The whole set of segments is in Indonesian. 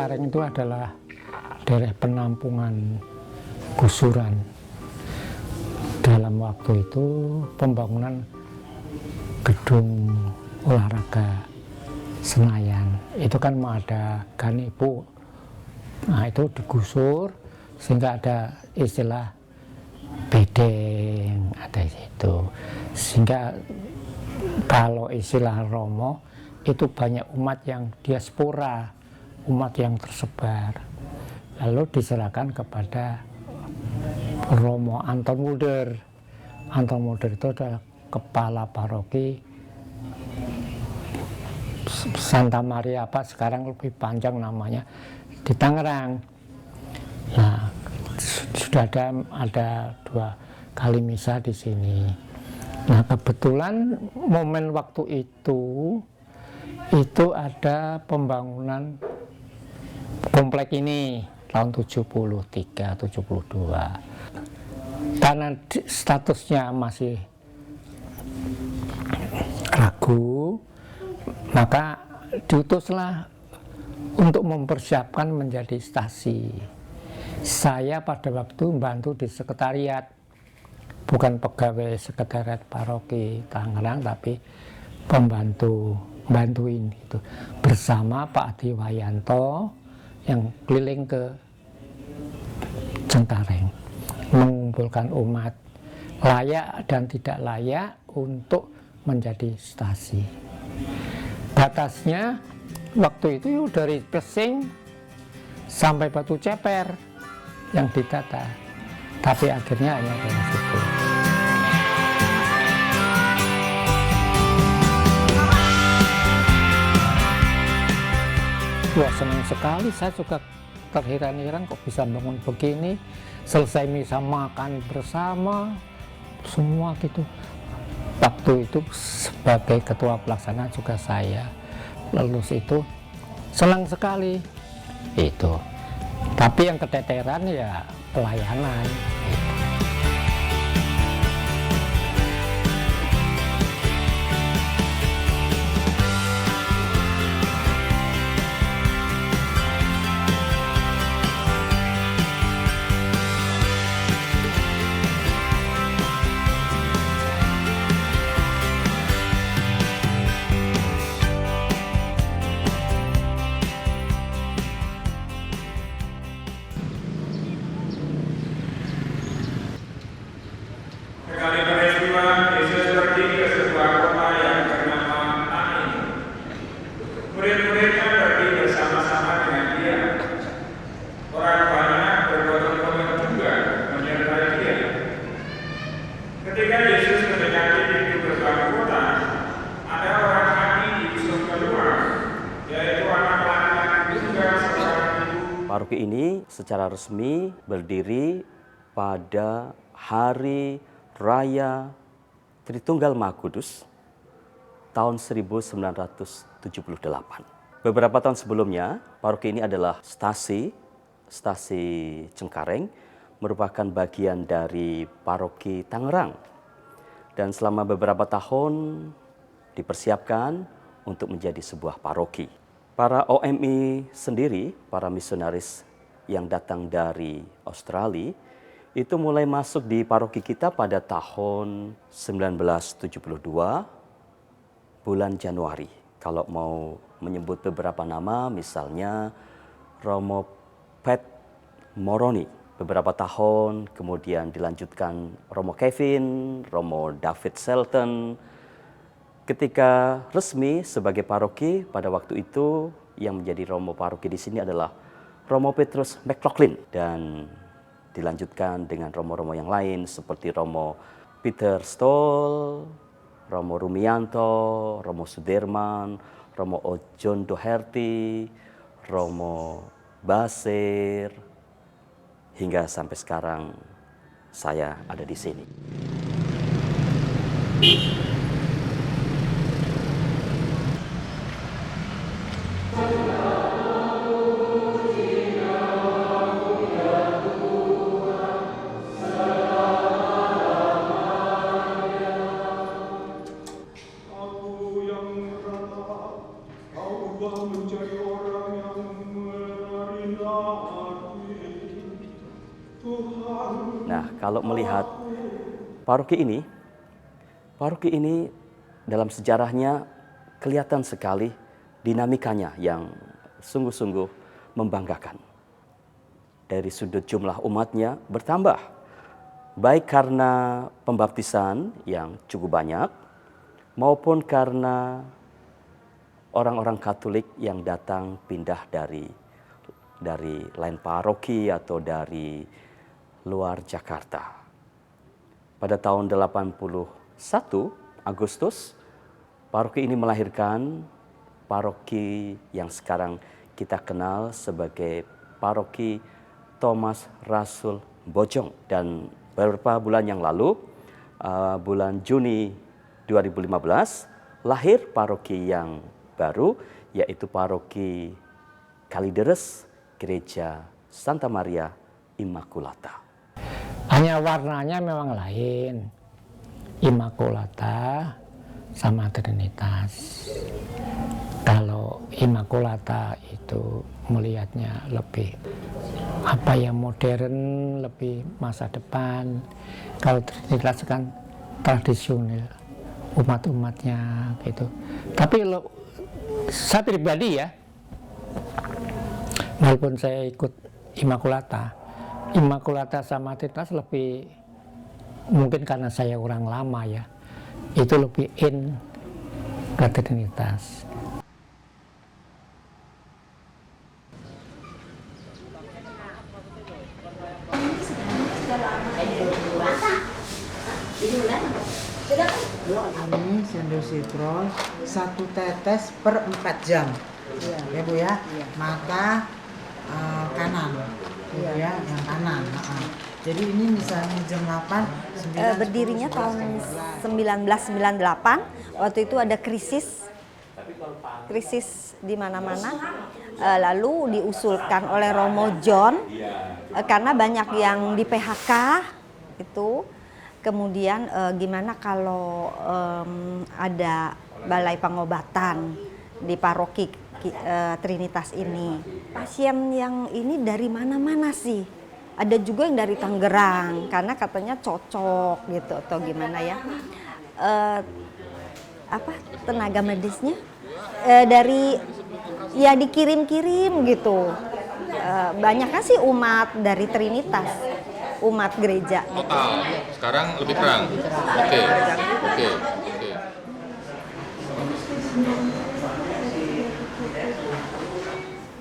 Cengkareng itu adalah daerah penampungan gusuran. Dalam waktu itu pembangunan gedung olahraga Senayan itu kan mau ada Ganipu, nah itu digusur sehingga ada istilah bedeng ada itu, sehingga kalau istilah Romo itu banyak umat yang diaspora, umat yang tersebar, lalu diserahkan kepada Romo Anton Mulder. Anton Mulder itu adalah kepala paroki Santa Maria apa sekarang lebih panjang namanya di Tangerang. Nah, sudah ada 2 kali misa di sini. Nah, kebetulan momen waktu itu ada pembangunan komplek ini tahun 73 72. Karena statusnya masih ragu, maka diutuslah untuk mempersiapkan menjadi stasi. Saya pada waktu membantu di sekretariat, bukan pegawai sekretariat paroki Tangerang, tapi bantuin gitu, bersama Pak Adi Wayanto yang keliling ke Cengkareng, mengumpulkan umat layak dan tidak layak untuk menjadi stasi. Batasnya waktu itu dari Pesing sampai Batu Ceper yang ditata, tapi akhirnya hanya dari situ. Wah, senang sekali, saya juga terheran-heran kok bisa bangun begini, selesai misa makan bersama semua gitu. Waktu itu sebagai ketua pelaksana juga saya lulus itu senang sekali itu. Tapi yang keteteran ya pelayanan. Paroki ini secara resmi berdiri pada Hari Raya Tritunggal Maha Kudus tahun 1978. Beberapa tahun sebelumnya, paroki ini adalah stasi Cengkareng, merupakan bagian dari paroki Tangerang. Dan selama beberapa tahun dipersiapkan untuk menjadi sebuah paroki. Para OMI sendiri, para misionaris yang datang dari Australia, itu mulai masuk di paroki kita pada tahun 1972, bulan Januari. Kalau mau menyebut beberapa nama, misalnya Romo Pat Moroni, beberapa tahun, kemudian dilanjutkan Romo Kevin, Romo David Selton. Ketika resmi sebagai paroki pada waktu itu yang menjadi Romo paroki di sini adalah Romo Petrus McLaughlin, dan dilanjutkan dengan Romo-Romo yang lain seperti Romo Peter Stoll, Romo Rumianto, Romo Sudirman, Romo Ojon Doherty, Romo Basir, hingga sampai sekarang saya ada di sini. kalau melihat paroki ini dalam sejarahnya kelihatan sekali dinamikanya yang sungguh-sungguh membanggakan. Dari sudut jumlah umatnya bertambah, baik karena pembaptisan yang cukup banyak, maupun karena orang-orang Katolik yang datang pindah dari lain paroki atau dari luar Jakarta. Pada tahun 81 Agustus, paroki ini melahirkan paroki yang sekarang kita kenal sebagai paroki Thomas Rasul Bojong. Dan beberapa bulan yang lalu, bulan Juni 2015, lahir paroki yang baru, yaitu paroki Kalideres, Gereja Santa Maria Immaculata. Hanya warnanya memang lain, Immaculata sama Trinitas. Kalau Immaculata itu melihatnya lebih modern, lebih masa depan. Kalau Trinitas kan tradisional, umat-umatnya gitu. Tapi saya pribadi ya, walaupun saya ikut Immaculata sama Trinitas lebih, mungkin karena saya orang lama ya, itu lebih in ke Trinitas. Ini sendok sitrol 1 tetes per 4 jam, ya Bu ya. Mata kanan, Bu ya, yang kanan. Jadi ini misalnya jam 8, 9, berdirinya 10, tahun 1998. Waktu itu ada krisis di mana-mana. Lalu diusulkan oleh Romo John karena banyak yang di PHK itu. Kemudian gimana kalau ada balai pengobatan di paroki Trinitas ini. Pasien yang ini dari mana-mana sih. Ada juga yang dari Tangerang karena katanya cocok gitu atau gimana ya. Tenaga medisnya dari ya dikirim-kirim gitu. Banyaknya sih umat dari Trinitas, umat gereja. Total sekarang lebih kurang. Oke.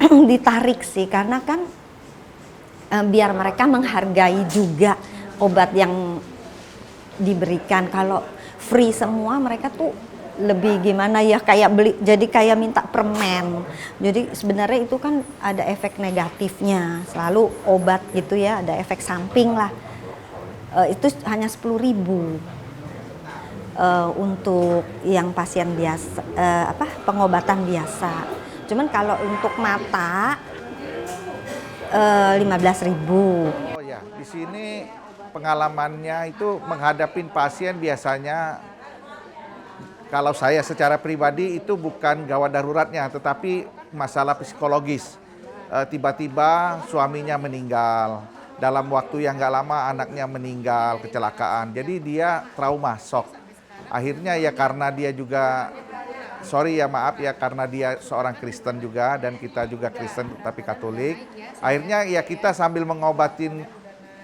Ditarik sih karena kan biar mereka menghargai juga obat yang diberikan. Kalau free semua mereka tuh lebih gimana ya, kayak beli, jadi kayak minta permen. Jadi sebenarnya itu kan ada efek negatifnya, selalu obat gitu ya, ada efek samping lah. Itu hanya 10.000 untuk yang pasien biasa, pengobatan biasa. Cuman kalau untuk mata 15.000. Oh ya, di sini pengalamannya itu menghadapin pasien biasanya, kalau saya secara pribadi itu bukan gawat daruratnya, tetapi masalah psikologis. Tiba-tiba suaminya meninggal, dalam waktu yang nggak lama anaknya meninggal, kecelakaan. Jadi dia trauma, shock. Akhirnya ya karena dia juga, karena dia seorang Kristen juga, dan kita juga Kristen tapi Katolik. Akhirnya ya kita sambil mengobatin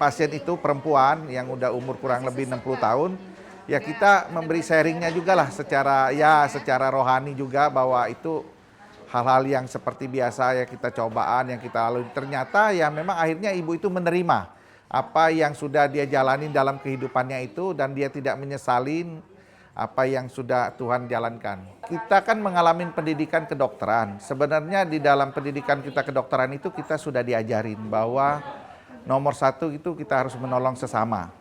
pasien itu, perempuan yang udah umur kurang lebih 60 tahun, ya kita memberi sharingnya juga lah secara rohani juga, bahwa itu hal-hal yang seperti biasa ya kita cobaan yang kita lalui. Ternyata ya memang akhirnya ibu itu menerima apa yang sudah dia jalani dalam kehidupannya itu, dan dia tidak menyesalin apa yang sudah Tuhan jalankan. Kita kan mengalami pendidikan kedokteran. Sebenarnya di dalam pendidikan kita kedokteran itu kita sudah diajarin bahwa nomor 1 itu kita harus menolong sesama.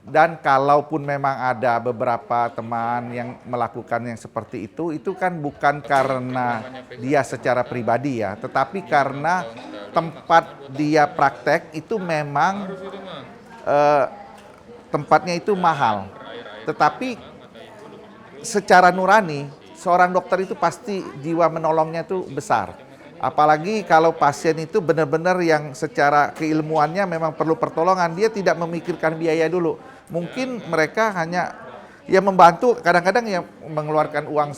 Dan kalaupun memang ada beberapa teman yang melakukan yang seperti itu kan bukan karena dia secara pribadi ya, tetapi karena tempat dia praktek itu memang tempatnya itu mahal. Tetapi secara nurani, seorang dokter itu pasti jiwa menolongnya itu besar. Apalagi kalau pasien itu benar-benar yang secara keilmuannya memang perlu pertolongan, dia tidak memikirkan biaya dulu. Mungkin mereka hanya ya membantu, kadang-kadang ya mengeluarkan uang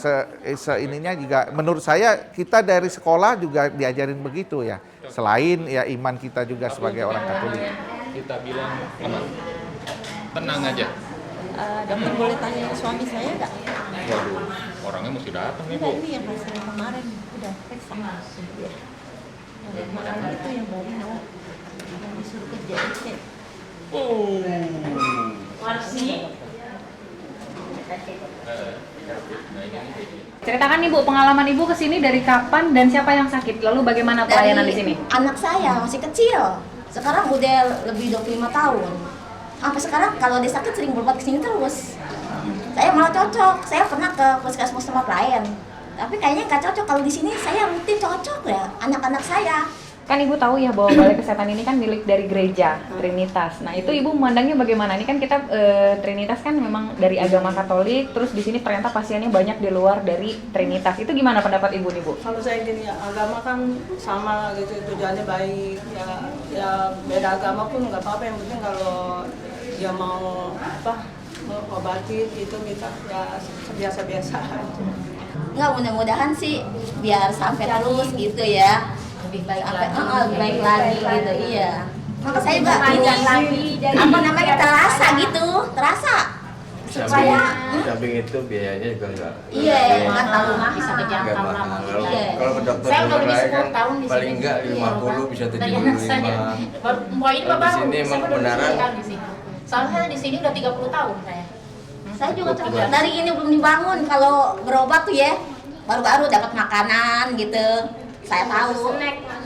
seininya juga. Menurut saya kita dari sekolah juga diajarin begitu ya. Selain ya iman kita juga sebagai orang Katolik. Kita bilang aman, tenang aja. Dokter boleh tanya suami saya nggak? Waduh, orangnya mesti datang nih, Bu. Ini yang hasil kemarin udah periksa. Ya. Yang kemarin itu yang baru mau yang disuruh kerja cek. Ceritakan Ibu, pengalaman Ibu kesini dari kapan dan siapa yang sakit? Lalu bagaimana pelayanan di sini? Anak saya masih kecil, sekarang udah lebih 25 tahun. Sampai sekarang kalau dia sakit sering berobat kesini terus. Saya malah cocok, saya pernah ke puskesmas tempat lain. Tapi kayaknya nggak cocok kalau di sini saya rutin cocok ya, anak-anak saya. Kan Ibu tahu ya bahwa Balai Kesehatan ini kan milik dari gereja Trinitas. Nah itu Ibu memandangnya bagaimana? Ini kan kita Trinitas kan memang dari agama Katolik, terus di sini ternyata pasiennya banyak di luar dari Trinitas. Itu gimana pendapat Ibu nih Bu? Kalau saya gini ya, agama kan sama gitu, tujuannya baik. Ya beda agama pun nggak apa-apa, yang penting kalau dia mau mengobati itu kita ya biasa-biasa aja. Nggak, mudah-mudahan sih biar sampai terus gitu ya. Lebih baik lebih baik lagi gitu, iya. Maka saya juga ini apa namanya terasa gitu, terasa. Supaya samping itu biayanya juga enggak. Iya, nggak terlalu mahal. Bisa kejangkau lah. Iya. Kalau ke dokter Saya udah lebih lain 10 kan tahun di paling sini. enggak 50 bisa 75. Mau ini Kalau di sini emang kebenaran. Soalnya di sini udah 30 tahun saya. Saya juga cocok. Dari ini belum dibangun kalau berobat tuh ya. Baru-baru dapat makanan gitu. Saya tahu.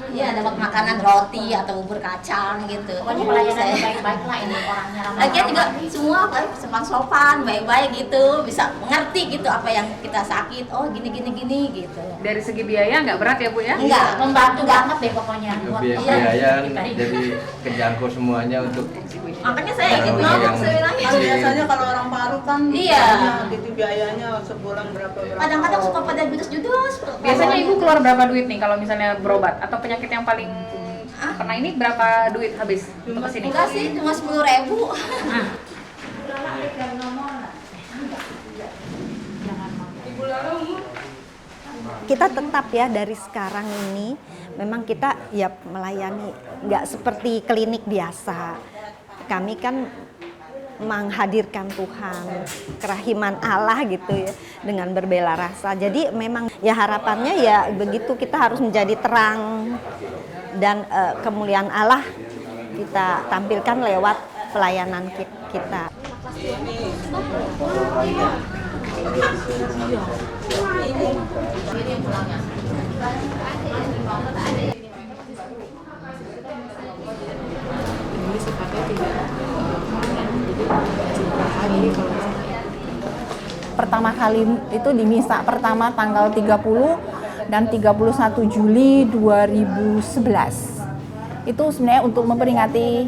Iya, dapat makanan roti atau bubur kacang gitu. Pokoknya pelayanan baik-baik lah ini orangnya. Lagian juga semua sopan-sopan, baik-baik gitu, bisa mengerti gitu apa yang kita sakit. Oh, gini gitu. Dari segi biaya nggak berat ya Bu ya? Enggak, Membantu banget deh pokoknya. Biaya jadi kejangkau semuanya untuk makanya saya ikut ngomong sebenarnya. Kan biasanya kalau orang baru kan Iya. gitu biayanya sebulan berapa. Kadang-kadang suka pada judes-judes. Biasanya Ibu keluar berapa duit nih kalau misalnya berobat atau penyakit yang paling pernah ini berapa duit habis untuk kesini? Enggak sih, cuma 10.000. Kita tetap ya dari sekarang ini memang kita ya melayani nggak seperti klinik biasa. Kami kan menghadirkan Tuhan, kerahiman Allah gitu ya dengan berbela rasa. Jadi memang ya harapannya ya begitu, kita harus menjadi terang dan kemuliaan Allah kita tampilkan lewat pelayanan kita. Pertama kali itu di misa pertama tanggal 30 dan 31 Juli 2011. Itu sebenarnya untuk memperingati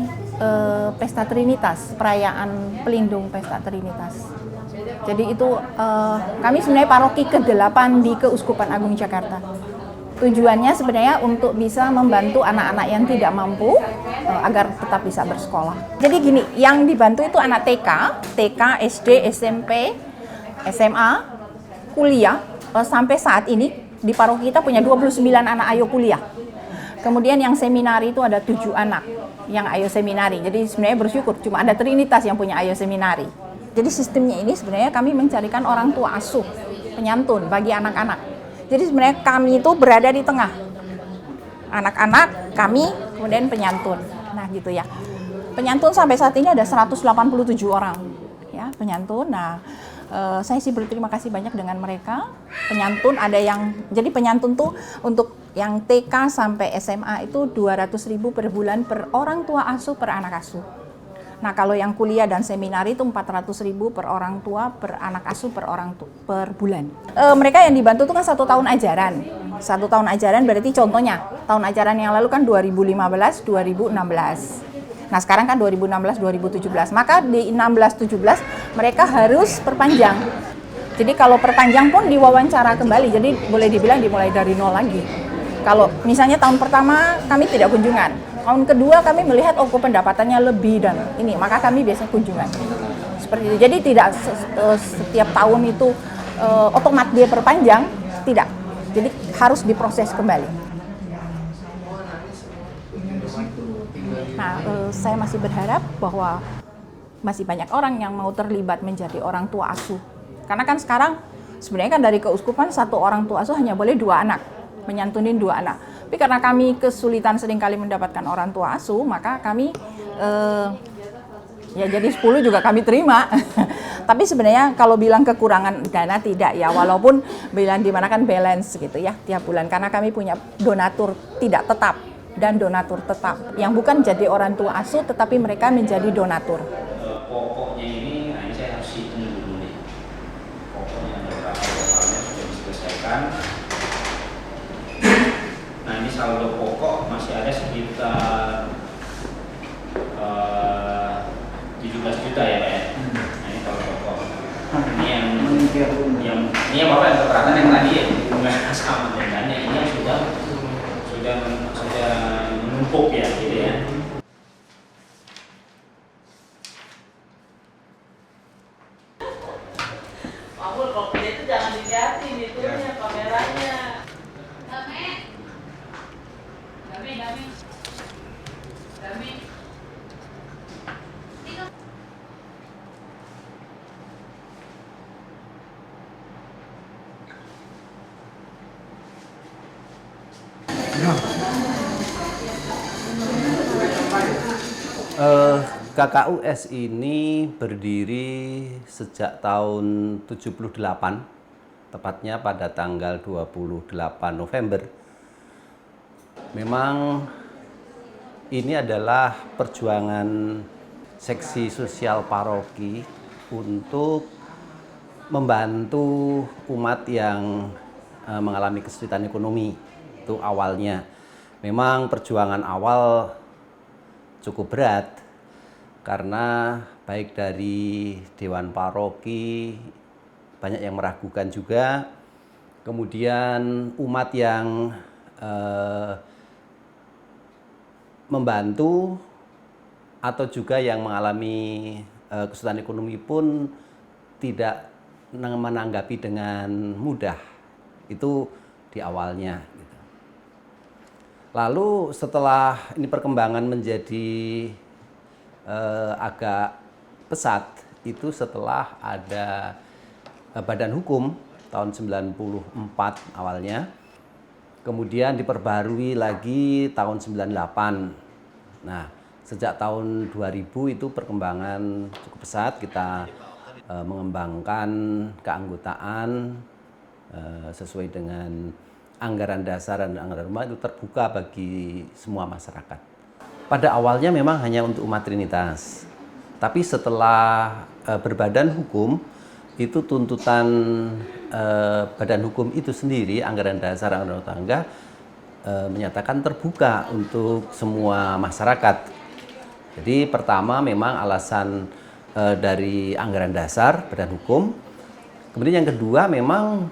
Pesta Trinitas, perayaan pelindung Pesta Trinitas. Jadi itu kami sebenarnya paroki ke-8 di Keuskupan Agung Jakarta. Tujuannya sebenarnya untuk bisa membantu anak-anak yang tidak mampu agar tetap bisa bersekolah. Jadi gini, yang dibantu itu anak TK, SD, SMP, SMA, kuliah. Sampai saat ini di paroki kita punya 29 anak ayo kuliah. Kemudian yang seminari itu ada 7 anak yang ayo seminari. Jadi sebenarnya bersyukur cuma ada Trinitas yang punya ayo seminari. Jadi sistemnya ini sebenarnya kami mencarikan orang tua asuh, penyantun bagi anak-anak. Jadi sebenarnya kami itu berada di tengah. Anak-anak, kami, kemudian penyantun. Nah gitu ya. Penyantun sampai saat ini ada 187 orang. Ya, penyantun. Nah, saya sih berterima kasih banyak dengan mereka. Penyantun ada yang, jadi penyantun tuh untuk yang TK sampai SMA itu 200.000 per bulan per orang tua asuh per anak asuh. Nah kalau yang kuliah dan seminari itu 400.000 per orang tua per anak asuh per per bulan. Mereka yang dibantu itu kan 1 tahun ajaran. 1 tahun ajaran berarti contohnya tahun ajaran yang lalu kan 2015-2016. Nah sekarang kan 2016-2017. Maka di 16-17 mereka harus perpanjang. Jadi kalau perpanjang pun diwawancara kembali. Jadi boleh dibilang dimulai dari nol lagi. Kalau misalnya tahun pertama kami tidak kunjungan, tahun kedua kami melihat kok pendapatannya lebih dan ini, maka kami biasanya kunjungan. Seperti itu. Jadi tidak setiap tahun itu otomatis dia perpanjang, tidak. Jadi harus diproses kembali. Nah, saya masih berharap bahwa masih banyak orang yang mau terlibat menjadi orang tua asuh. Karena kan sekarang sebenarnya kan dari keuskupan satu orang tua asuh hanya boleh 2 anak, menyantunin 2 anak. Tapi karena kami kesulitan seringkali mendapatkan orang tua asuh, maka kami ya jadi 10 juga kami terima. Tapi sebenarnya kalau bilang kekurangan dana tidak ya, walaupun bilang dimana kan balance gitu ya tiap bulan. Karena kami punya donatur tidak tetap dan donatur tetap yang bukan jadi orang tua asuh tetapi mereka menjadi donatur. Pokoknya ini, nah ini saya harus hitung dulu nih. Pokoknya ada berapa totalnya sudah diselesaikan. Nah ini saldo pokok masih ada sekitar 17 juta ya Pak ya. Nah ini saldo pokok. Ini yang Bapak yang keberatan yang tadi ya, bunga sama dendanya ini yang sudah menumpuk ya gitu ya. Mamul kopinya itu jangan dilihatin itunya kameranya. Dami. KKUS ini berdiri sejak tahun 78, tepatnya pada tanggal 28 November. Memang ini adalah perjuangan seksi sosial paroki untuk membantu umat yang mengalami kesulitan ekonomi. Itu awalnya. Memang perjuangan awal cukup berat karena baik dari Dewan Paroki banyak yang meragukan juga, kemudian umat yang membantu atau juga yang mengalami kesulitan ekonomi pun tidak menanggapi dengan mudah. Itu di awalnya. Lalu setelah ini perkembangan menjadi agak pesat, itu setelah ada badan hukum tahun 94 awalnya, kemudian diperbarui lagi tahun 98. Nah, sejak tahun 2000 itu perkembangan cukup pesat, kita mengembangkan keanggotaan sesuai dengan anggaran dasar dan anggaran rumah itu terbuka bagi semua masyarakat. Pada awalnya memang hanya untuk umat Trinitas, tapi setelah berbadan hukum, itu tuntutan badan hukum itu sendiri, anggaran dasar, anggaran rumah tangga, menyatakan terbuka untuk semua masyarakat. Jadi pertama memang alasan dari anggaran dasar, badan hukum. Kemudian yang kedua memang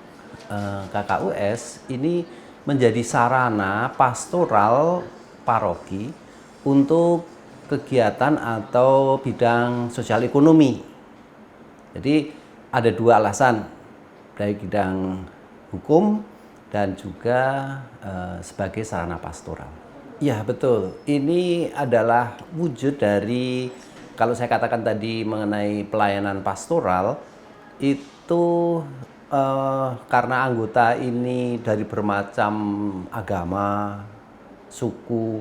KKUS ini menjadi sarana pastoral paroki untuk kegiatan atau bidang sosial ekonomi. Jadi ada 2 alasan, dari bidang hukum dan juga sebagai sarana pastoral. Ya betul, ini adalah wujud dari, kalau saya katakan tadi mengenai pelayanan pastoral, itu karena anggota ini dari bermacam agama, suku,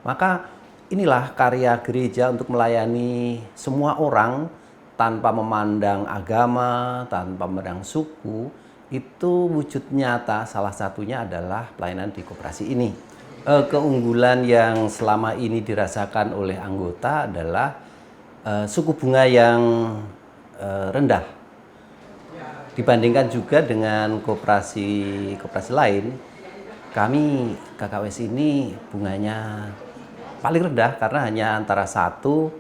maka inilah karya gereja untuk melayani semua orang tanpa memandang agama, tanpa memandang suku. Itu wujud nyata, salah satunya adalah pelayanan di koperasi ini. Keunggulan yang selama ini dirasakan oleh anggota adalah suku bunga yang rendah. Dibandingkan juga dengan koperasi lain, kami KKUS ini bunganya paling rendah karena hanya antara 1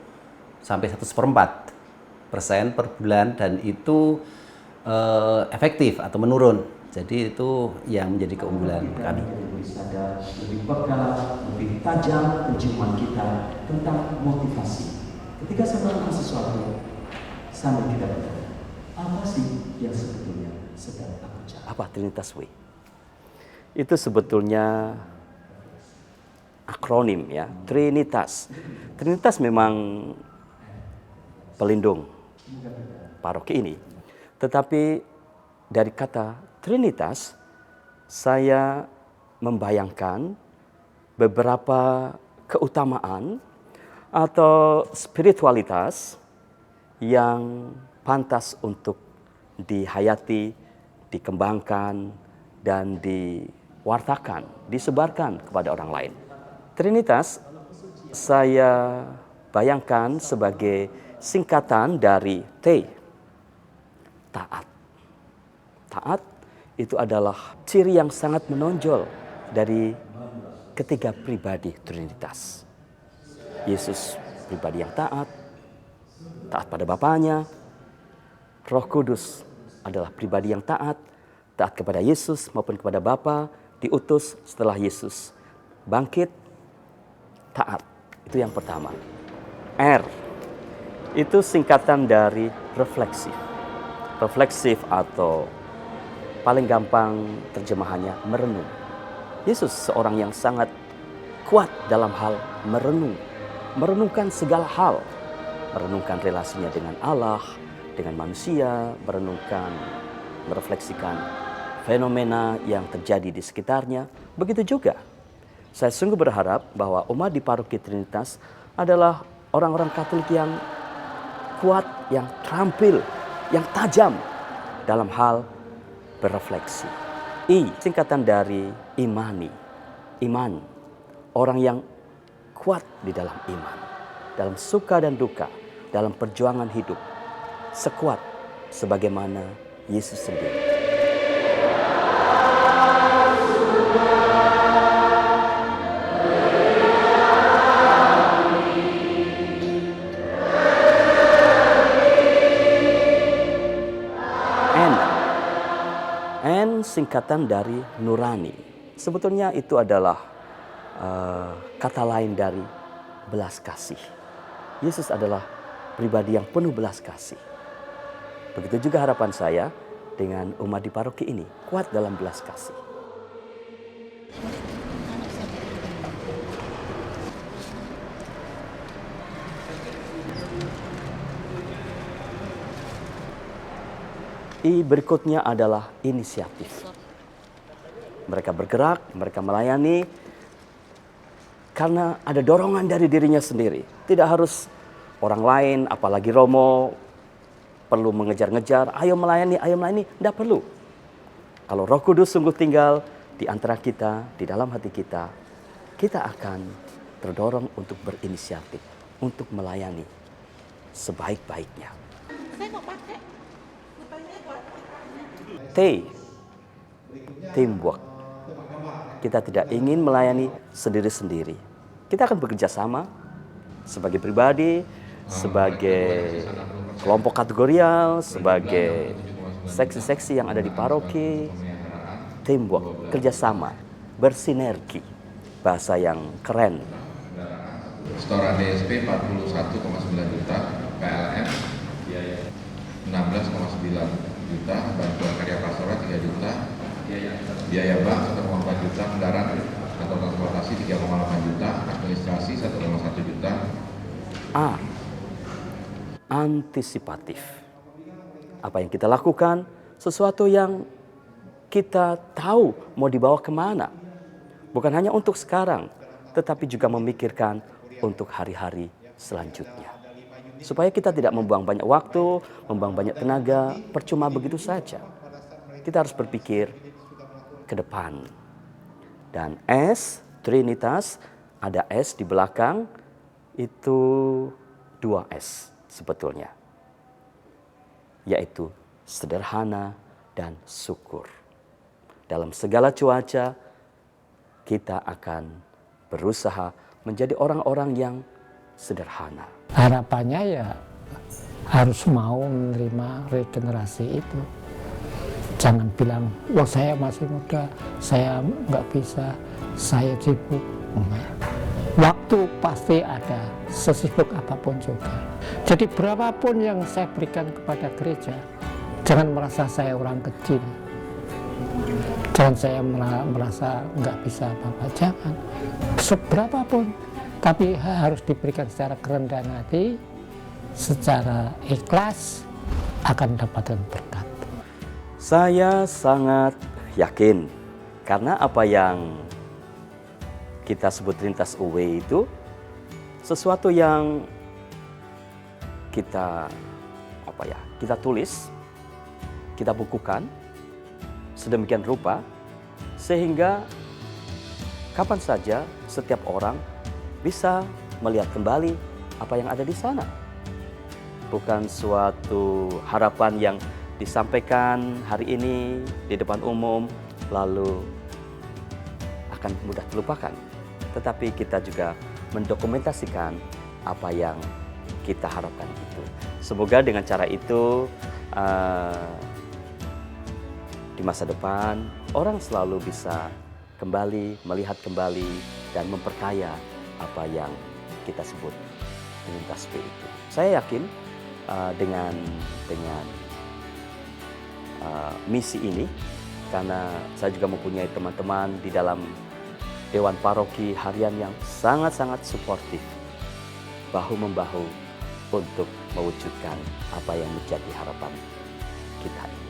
sampai 1/4% per bulan, dan itu efektif atau menurun. Jadi itu yang menjadi keunggulan kami. Lebih sadar, lebih peka, lebih tajam penciuman kita tentang motivasi. Ketika saya melakukan sesuatu, sambil kita bertanya, apa sih yang sebetulnya sedang aku cari? Apa Trinitas W? Itu sebetulnya akronim ya, Trinitas. Trinitas memang pelindung paroki ini. Tetapi dari kata Trinitas, saya membayangkan beberapa keutamaan atau spiritualitas yang pantas untuk dihayati, dikembangkan, dan diwartakan, disebarkan kepada orang lain. Trinitas saya bayangkan sebagai singkatan dari T, taat. Taat itu adalah ciri yang sangat menonjol dari ketiga pribadi Trinitas. Yesus pribadi yang taat, taat pada Bapanya. Roh Kudus adalah pribadi yang taat kepada Yesus maupun kepada Bapa, diutus setelah Yesus bangkit, taat. Itu yang pertama. R, itu singkatan dari refleksif. Refleksif atau paling gampang terjemahannya merenung. Yesus seorang yang sangat kuat dalam hal merenung. Merenungkan segala hal. Merenungkan relasinya dengan Allah, dengan manusia, merefleksikan fenomena yang terjadi di sekitarnya. Begitu juga, saya sungguh berharap bahwa umat di Paroki Trinitas adalah orang-orang Katolik yang kuat, yang terampil, yang tajam dalam hal berefleksi. I, singkatan dari imani, iman. Orang yang kuat di dalam iman, dalam suka dan duka, dalam perjuangan hidup, sekuat sebagaimana Yesus sendiri. N singkatan dari nurani. Sebetulnya itu adalah kata lain dari belas kasih. Yesus adalah pribadi yang penuh belas kasih. Begitu juga harapan saya dengan umat di paroki ini, kuat dalam belas kasih. I berikutnya adalah inisiatif. Mereka bergerak, mereka melayani karena ada dorongan dari dirinya sendiri. Tidak harus orang lain, apalagi Romo, perlu mengejar-ngejar, ayo melayani, tidak perlu. Kalau Roh Kudus sungguh tinggal di antara kita, di dalam hati kita, kita akan terdorong untuk berinisiatif, untuk melayani sebaik-baiknya. T, teamwork. Kita tidak ingin melayani sendiri-sendiri. Kita akan bekerja sama sebagai pribadi, sebagai kelompok kategorial, sebagai seksi-seksi yang ada di paroki. Teamwork, kerjasama, bersinergi. Bahasa yang keren. Setoran DSP 41,9 juta, PLN 16,9 juta, bantuan karya pastoral 3 juta, biaya bank 1,4 juta, kendaraan atau transportasi 3,8 juta, administrasi 1,1 juta. A, antisipatif. Apa yang kita lakukan, sesuatu yang kita tahu mau dibawa kemana. Bukan hanya untuk sekarang, tetapi juga memikirkan untuk hari-hari selanjutnya. Supaya kita tidak membuang banyak waktu, membuang banyak tenaga, percuma begitu saja. Kita harus berpikir ke depan. Dan S, Trinitas, ada S di belakang, itu 2 S sebetulnya. Yaitu sederhana dan syukur. Dalam segala cuaca, kita akan berusaha menjadi orang-orang yang sederhana. Harapannya ya harus mau menerima regenerasi itu. Jangan bilang, wah saya masih muda, saya nggak bisa, saya sibuk. Enggak. Waktu pasti ada, sesibuk apapun juga. Jadi berapapun yang saya berikan kepada gereja, jangan merasa saya orang kecil. Jangan saya merasa nggak bisa apa-apa, jangan. Seberapapun, tapi harus diberikan secara kerendahan hati, secara ikhlas, akan dapatkan berkat. Saya sangat yakin, karena apa yang kita sebut Trinitas UW itu sesuatu yang kita kita tulis, kita bukukan sedemikian rupa sehingga kapan saja setiap orang bisa melihat kembali apa yang ada di sana. Bukan suatu harapan yang disampaikan hari ini di depan umum lalu akan mudah terlupakan. Tetapi kita juga mendokumentasikan apa yang kita harapkan itu. Semoga dengan cara itu di masa depan orang selalu bisa kembali melihat kembali dan memperkaya apa yang kita sebut Trinitas UW itu. Saya yakin dengan misi ini, karena saya juga mempunyai teman-teman di dalam Dewan Paroki Harian yang sangat-sangat suportif, bahu-membahu untuk mewujudkan apa yang menjadi harapan kita ini.